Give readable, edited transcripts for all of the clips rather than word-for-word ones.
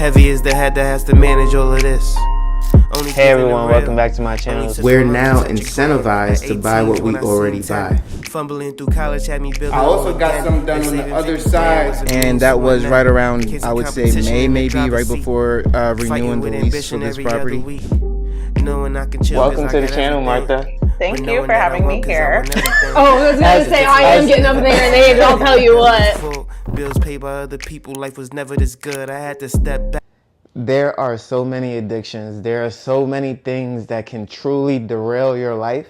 Heavy is the head that has to manage all of this. Hey everyone, welcome back to my channel. We're now incentivized to buy what we already buy. Fumbling through college had me building. I also got something done on the other side. And that was right around, I would say, May, maybe, right before renewing the lease for this property. Welcome to the channel, Martha. Thank you for having me here. Oh, I was gonna say I am getting up there in age, I'll tell you what. Bills paid by other people, life was never this good. I had to step back. There are so many addictions. There are so many things that can truly derail your life.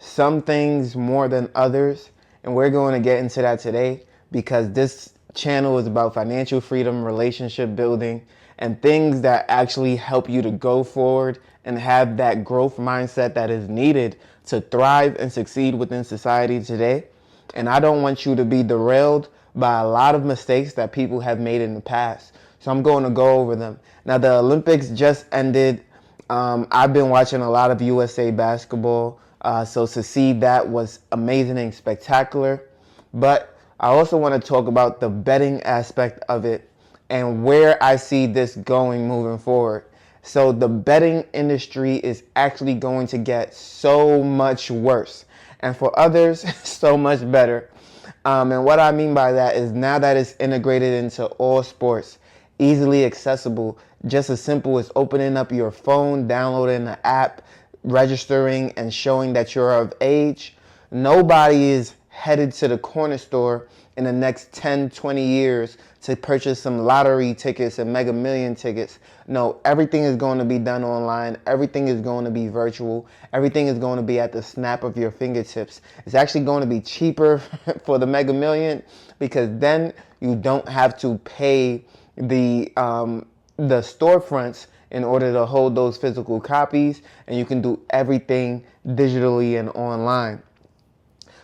Some things more than others. And we're going to get into that today because this channel is about financial freedom, relationship building, and things that actually help you to go forward and have that growth mindset that is needed to thrive and succeed within society today. And I don't want you to be derailed by a lot of mistakes that people have made in the past. So I'm going to go over them. Now, the Olympics just ended. I've been watching a lot of USA basketball. So to see that was amazing and spectacular. But I also want to talk about the betting aspect of it and where I see this going moving forward. So the betting industry is actually going to get so much worse. And for others, so much better. And what I mean by that is now that it's integrated into all sports, easily accessible, just as simple as opening up your phone, downloading the app, registering and showing that you're of age. Nobody is headed to the corner store in the next 10, 20 years to purchase some lottery tickets and Mega Million tickets. No, everything is going to be done online. Everything is going to be virtual. Everything is going to be at the snap of your fingertips. It's actually going to be cheaper for the Mega Million because then you don't have to pay the storefronts in order to hold those physical copies, and you can do everything digitally and online.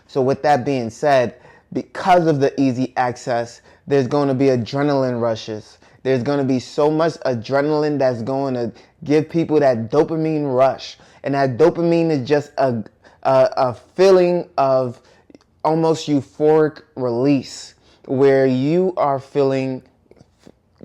So with that being said, because of the easy access, there's going to be adrenaline rushes. There's going to be so much adrenaline that's going to give people that dopamine rush. And that dopamine is just a feeling of almost euphoric release where you are feeling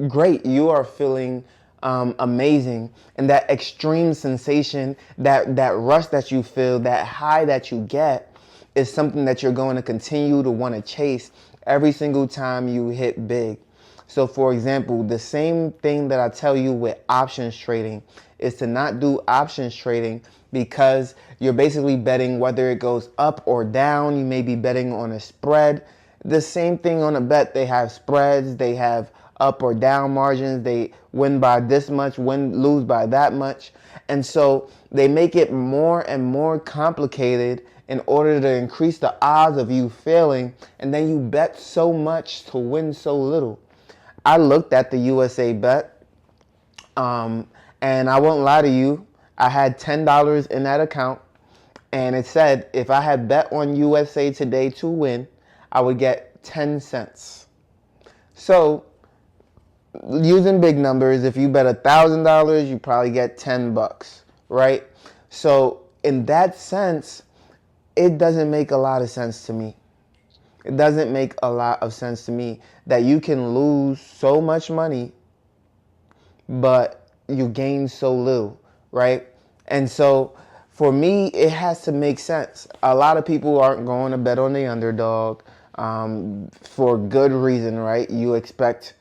great. You are feeling amazing. And that extreme sensation, that rush that you feel, that high that you get is something that you're going to continue to want to chase every single time you hit big. So for example, the same thing that I tell you with options trading is to not do options trading because you're basically betting whether it goes up or down. You may be betting on a spread. The same thing on a bet. They have spreads, they have up or down margins, they win by this much, lose by that much. And so they make it more and more complicated in order to increase the odds of you failing, and then you bet so much to win so little. I looked at the USA bet, and I won't lie to you, I had $10 in that account, and it said if I had bet on USA today to win, I would get 10 cents. So, using big numbers, if you bet $1,000, you probably get $10, right? So, in that sense, it doesn't make a lot of sense to me. It doesn't make a lot of sense to me that you can lose so much money, but you gain so little, right? And so for me, it has to make sense. A lot of people aren't going to bet on the underdog for good reason, right? You expect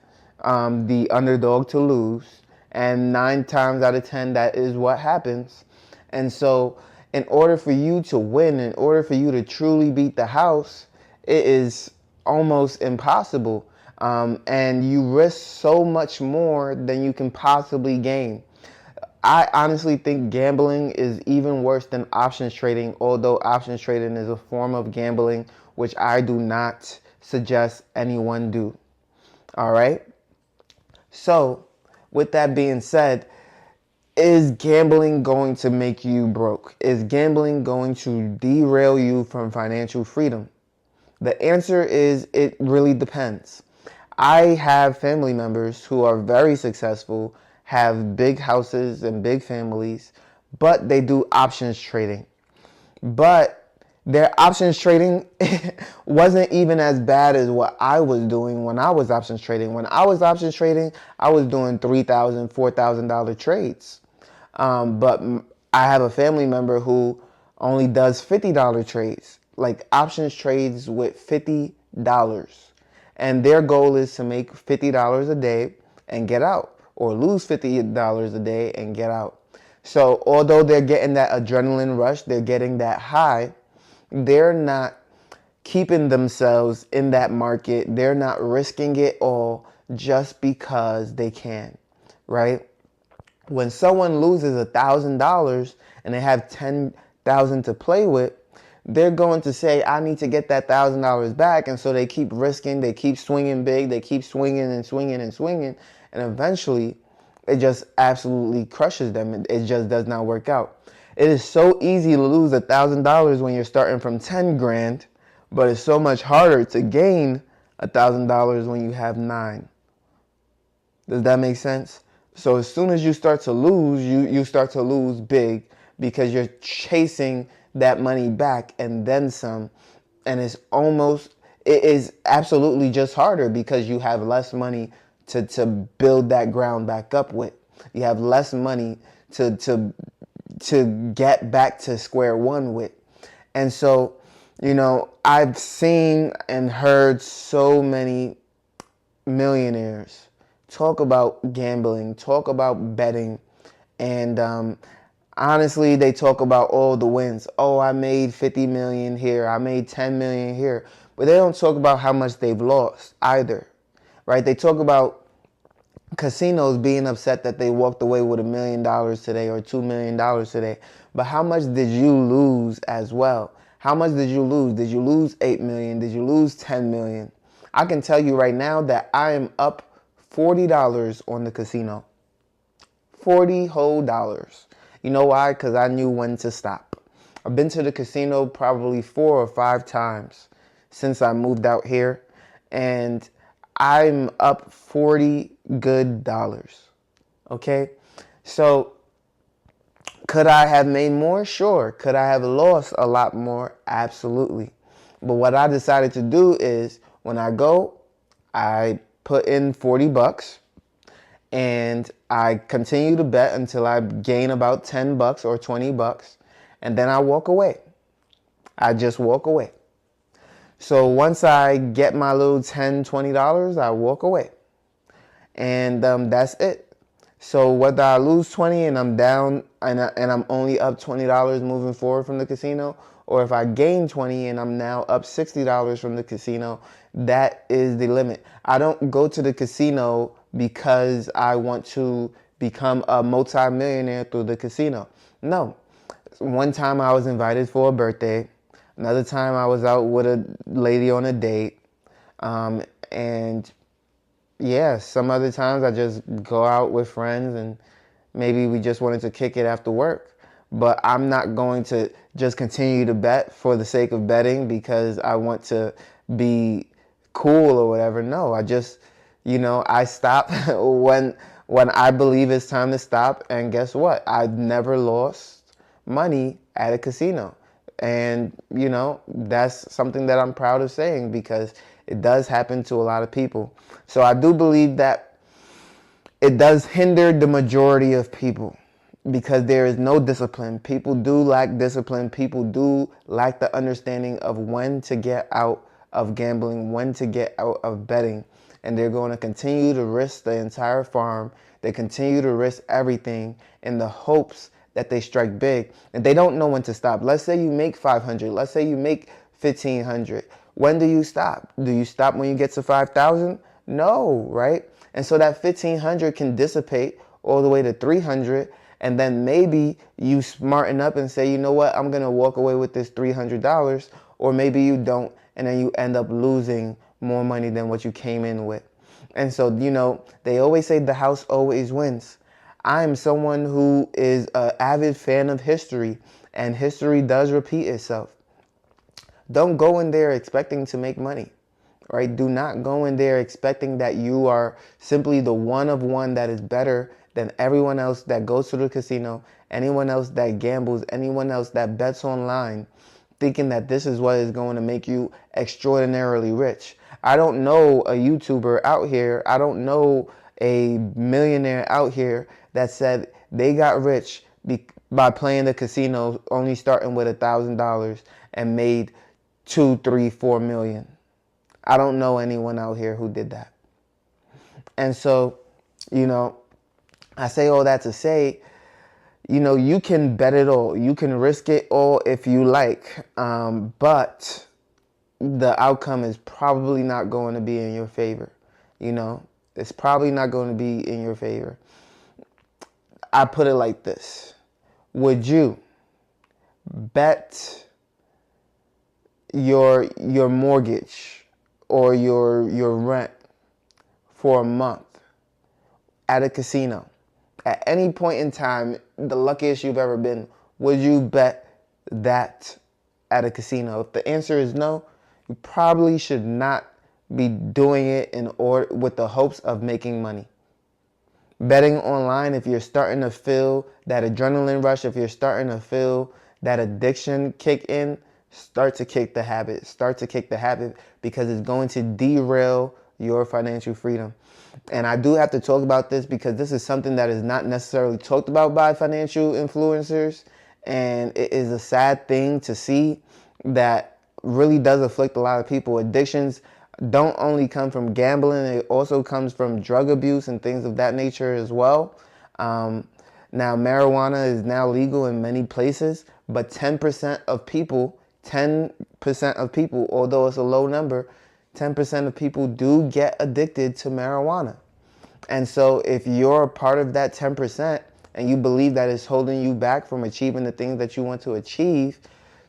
the underdog to lose, and 9 times out of 10, that is what happens. And so in order for you to win, in order for you to truly beat the house, it is almost impossible. And you risk so much more than you can possibly gain. I honestly think gambling is even worse than options trading, although options trading is a form of gambling, which I do not suggest anyone do. All right? So, with that being said, is gambling going to make you broke? Is gambling going to derail you from financial freedom? The answer is it really depends. I have family members who are very successful, have big houses and big families, but they do options trading. But Their options trading wasn't even as bad as what I was doing when I was options trading. When I was options trading, I was doing $3,000, $4,000 trades. But I have a family member who only does $50 trades, like options trades with $50. And their goal is to make $50 a day and get out, or lose $50 a day and get out. So although they're getting that adrenaline rush, they're getting that high, they're not keeping themselves in that market. They're not risking it all just because they can, right? When someone loses $1,000 and they have 10,000 to play with, they're going to say, I need to get that $1,000 back. And so they keep risking, they keep swinging big, they keep swinging and swinging and swinging. And eventually it just absolutely crushes them. It just does not work out. It is so easy to lose $1,000 when you're starting from 10 grand, but it's so much harder to gain $1,000 when you have 9. Does that make sense? So as soon as you start to lose, you start to lose big, because you're chasing that money back and then some. And it is absolutely just harder because you have less money to build that ground back up with. You have less money to get back to square one with. And so, I've seen and heard so many millionaires talk about gambling, talk about betting, and honestly, they talk about all the wins. Oh, I made 50 million here, I made 10 million here, but they don't talk about how much they've lost either, right? They talk about casinos being upset that they walked away with $1 million today or $2 million today, but how much did you lose as well? How much did you lose? Did you lose 8 million? Did you lose 10 million? I can tell you right now that I am up $40 on the casino. 40 whole dollars. You know why? Because I knew when to stop. I've been to the casino probably 4 or 5 times since I moved out here, and I'm up 40 good dollars. Okay? So could I have made more? Sure. Could I have lost a lot more? Absolutely. But what I decided to do is, when I go, I put in 40 bucks and I continue to bet until I gain about 10 bucks or 20 bucks, and then I walk away. I just walk away. So once I get my little $10, $20, I walk away. And that's it. So whether I lose 20 and I'm down and I'm only up $20 moving forward from the casino, or if I gain 20 and I'm now up $60 from the casino, that is the limit. I don't go to the casino because I want to become a multi-millionaire through the casino. No. One time I was invited for a birthday. Another time I was out with a lady on a date. And yeah, some other times I just go out with friends and maybe we just wanted to kick it after work. But I'm not going to just continue to bet for the sake of betting because I want to be cool or whatever. No, I just, I stop when I believe it's time to stop. And guess what? I've never lost money at a casino. And, that's something that I'm proud of saying because it does happen to a lot of people. So I do believe that it does hinder the majority of people because there is no discipline. People do lack discipline. People do lack the understanding of when to get out of gambling, when to get out of betting. And they're going to continue to risk the entire farm. They continue to risk everything in the hopes that they strike big, and they don't know when to stop. Let's say you make 500. Let's say you make 1,500. When do you stop? Do you stop when you get to 5,000? No, right? And so that 1,500 can dissipate all the way to 300, and then maybe you smarten up and say, you know what, I'm gonna walk away with this $300, or maybe you don't, and then you end up losing more money than what you came in with. And so, they always say the house always wins. I am someone who is an avid fan of history, and history does repeat itself. Don't go in there expecting to make money, right? Do not go in there expecting that you are simply the one of one that is better than everyone else that goes to the casino, anyone else that gambles, anyone else that bets online. thinking that this is what is going to make you extraordinarily rich. I don't know a YouTuber out here, I don't know a millionaire out here that said they got rich by playing the casino, only starting with $1,000 and made 2, 3, 4 million. I don't know anyone out here who did that. And so, I say all that to say, you can bet it all. You can risk it all if you like. But the outcome is probably not going to be in your favor. It's probably not going to be in your favor. I put it like this. Would you bet your mortgage or your rent for a month at a casino? At any point in time, the luckiest you've ever been, would you bet that at a casino? If the answer is no, you probably should not be doing it with the hopes of making money. Betting online, if you're starting to feel that adrenaline rush, if you're starting to feel that addiction kick in, start to kick the habit. Start to kick the habit, because it's going to derail your financial freedom. And I do have to talk about this because this is something that is not necessarily talked about by financial influencers. And it is a sad thing to see that really does afflict a lot of people. Addictions don't only come from gambling, it also comes from drug abuse and things of that nature as well. Now, marijuana is now legal in many places, but 10% of people, although it's a low number, 10% of people do get addicted to marijuana. And so if you're a part of that 10% and you believe that it's holding you back from achieving the things that you want to achieve,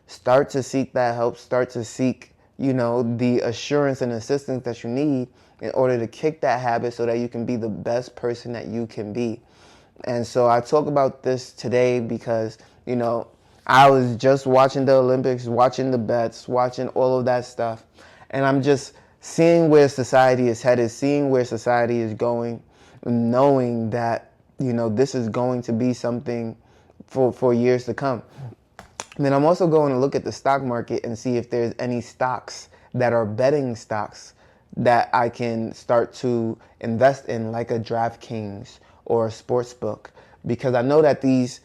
start to seek that help, start to seek, the assurance and assistance that you need in order to kick that habit so that you can be the best person that you can be. And so I talk about this today because, I was just watching the Olympics, watching the bets, watching all of that stuff. And I'm just seeing where society is headed, seeing where society is going, knowing that, this is going to be something for years to come. And then I'm also going to look at the stock market and see if there's any stocks that are betting stocks that I can start to invest in, like a DraftKings or a sportsbook. Because I know that these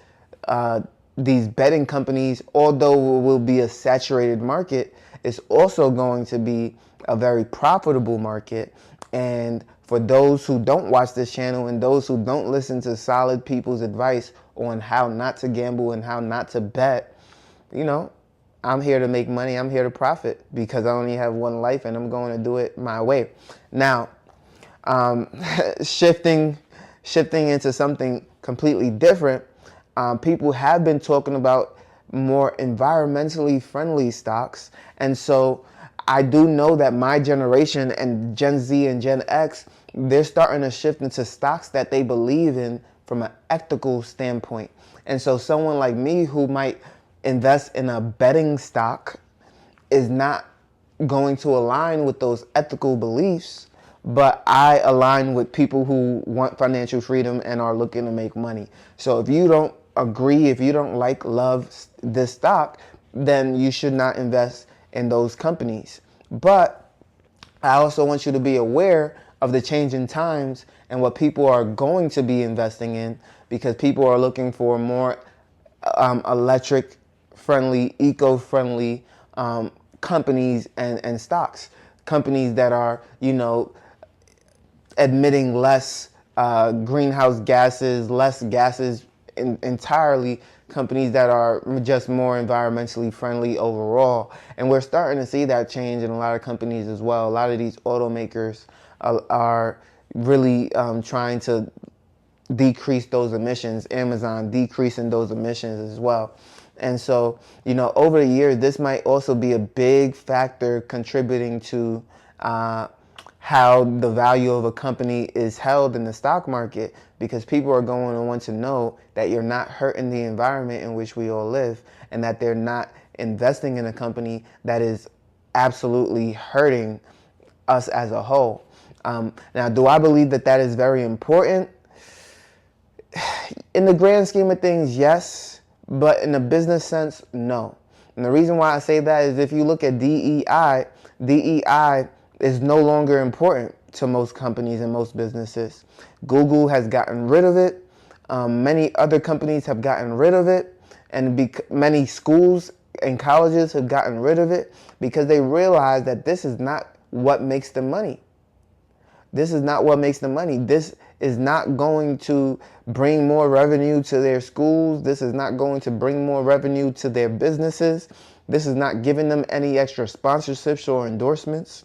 betting companies, although it will be a saturated market, it's also going to be a very profitable market. And for those who don't watch this channel and those who don't listen to solid people's advice on how not to gamble and how not to bet, I'm here to make money. I'm here to profit because I only have one life and I'm going to do it my way. Now, shifting into something completely different, people have been talking about more environmentally friendly stocks. And so I do know that my generation and Gen Z and Gen X, they're starting to shift into stocks that they believe in from an ethical standpoint. And so someone like me who might invest in a betting stock is not going to align with those ethical beliefs, but I align with people who want financial freedom and are looking to make money. So if you don't agree, if you don't love this stock, then you should not invest in those companies. But I also want you to be aware of the changing times and what people are going to be investing in, because people are looking for more electric-friendly, eco-friendly companies and stocks. Companies that are, emitting less greenhouse gases, less gases entirely, companies that are just more environmentally friendly overall. And we're starting to see that change in a lot of companies as well. A lot of these automakers are really trying to decrease those emissions. Amazon decreasing those emissions as well. And so, over the years, this might also be a big factor contributing to how the value of a company is held in the stock market, because people are going to want to know that you're not hurting the environment in which we all live, and that they're not investing in a company that is absolutely hurting us as a whole. Now, do I believe that that is very important? In the grand scheme of things, yes, but in the business sense, no. And the reason why I say that is if you look at DEI is no longer important to most companies and most businesses. Google has gotten rid of it. Many other companies have gotten rid of it. And many schools and colleges have gotten rid of it because they realize that this is not what makes them money. This is not what makes them money. This is not going to bring more revenue to their schools. This is not going to bring more revenue to their businesses. This is not giving them any extra sponsorships or endorsements.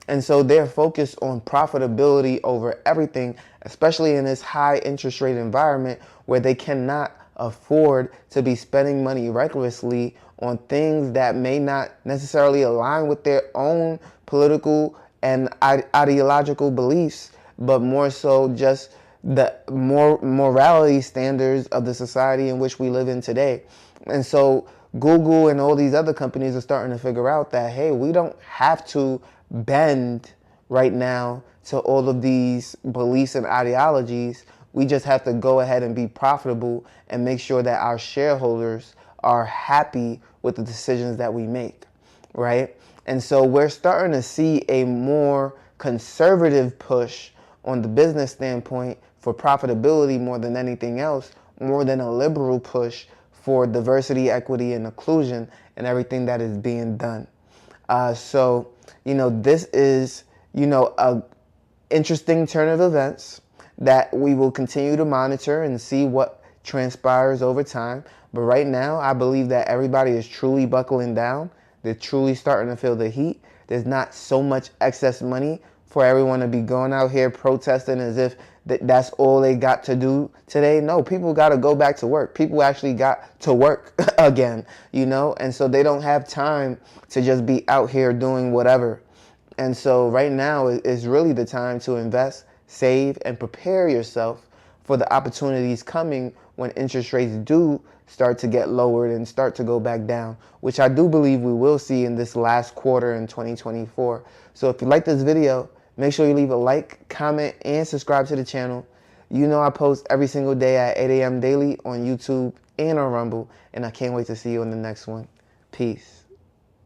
And so they're focused on profitability over everything, especially in this high interest rate environment where they cannot afford to be spending money recklessly on things that may not necessarily align with their own political and ideological beliefs, but more so just the morality standards of the society in which we live in today. And so Google and all these other companies are starting to figure out that, hey, we don't have to bend right now to all of these beliefs and ideologies. We just have to go ahead and be profitable and make sure that our shareholders are happy with the decisions that we make, right? And so we're starting to see a more conservative push on the business standpoint for profitability more than anything else, more than a liberal push for diversity, equity, and inclusion and everything that is being done. So, this is, a interesting turn of events that we will continue to monitor and see what transpires over time. But right now, I believe that everybody is truly buckling down. They're truly starting to feel the heat. There's not so much excess money for everyone to be going out here protesting as if that's all they got to do today. No, people got to go back to work. People actually got to work again, and so they don't have time to just be out here doing whatever. And so right now is really the time to invest, save, and prepare yourself for the opportunities coming when interest rates do start to get lowered and start to go back down, which I do believe we will see in this last quarter in 2024. So if you like this video, make sure you leave a like, comment, and subscribe to the channel. I post every single day at 8 a.m. daily on YouTube and on Rumble, and I can't wait to see you in the next one. Peace.